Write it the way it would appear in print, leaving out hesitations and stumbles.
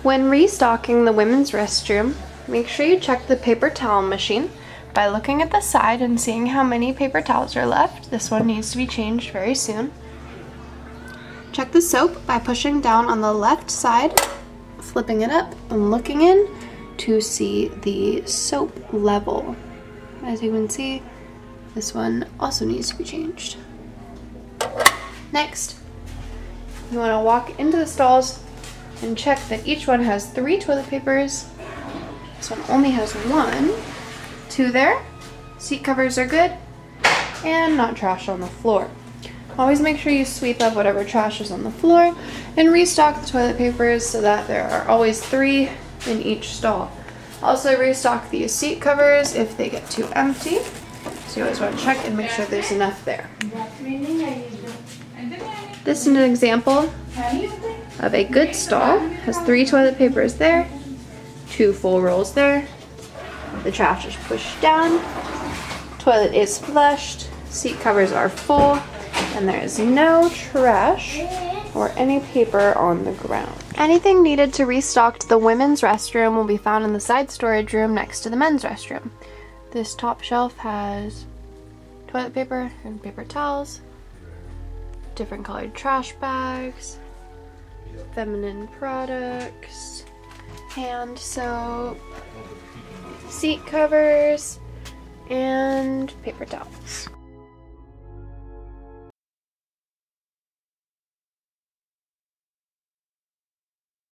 When restocking the women's restroom, make sure you check the paper towel machine by looking at the side and seeing how many paper towels are left. This one needs to be changed very soon. Check the soap by pushing down on the left side, flipping it up, and looking in to see the soap level. As you can see, this one also needs to be changed. Next, you want to walk into the stalls and check that each one has 3 toilet papers. This one only has 1. 2 there. Seat covers are good and not trash on the floor. Always make sure you sweep up whatever trash is on the floor and restock the toilet papers so that there are always 3 in each stall. Also restock these seat covers if they get too empty. So you always want to check and make sure there's enough there. This is an example of a good stall. Has 3 toilet papers there, 2 full rolls there. The trash is pushed down, toilet is flushed, seat covers are full, and there is no trash or any paper on the ground. Anything needed to restock the women's restroom will be found in the side storage room next to the men's restroom. This top shelf has toilet paper and paper towels, different colored trash bags, feminine products, hand soap, seat covers, and paper towels.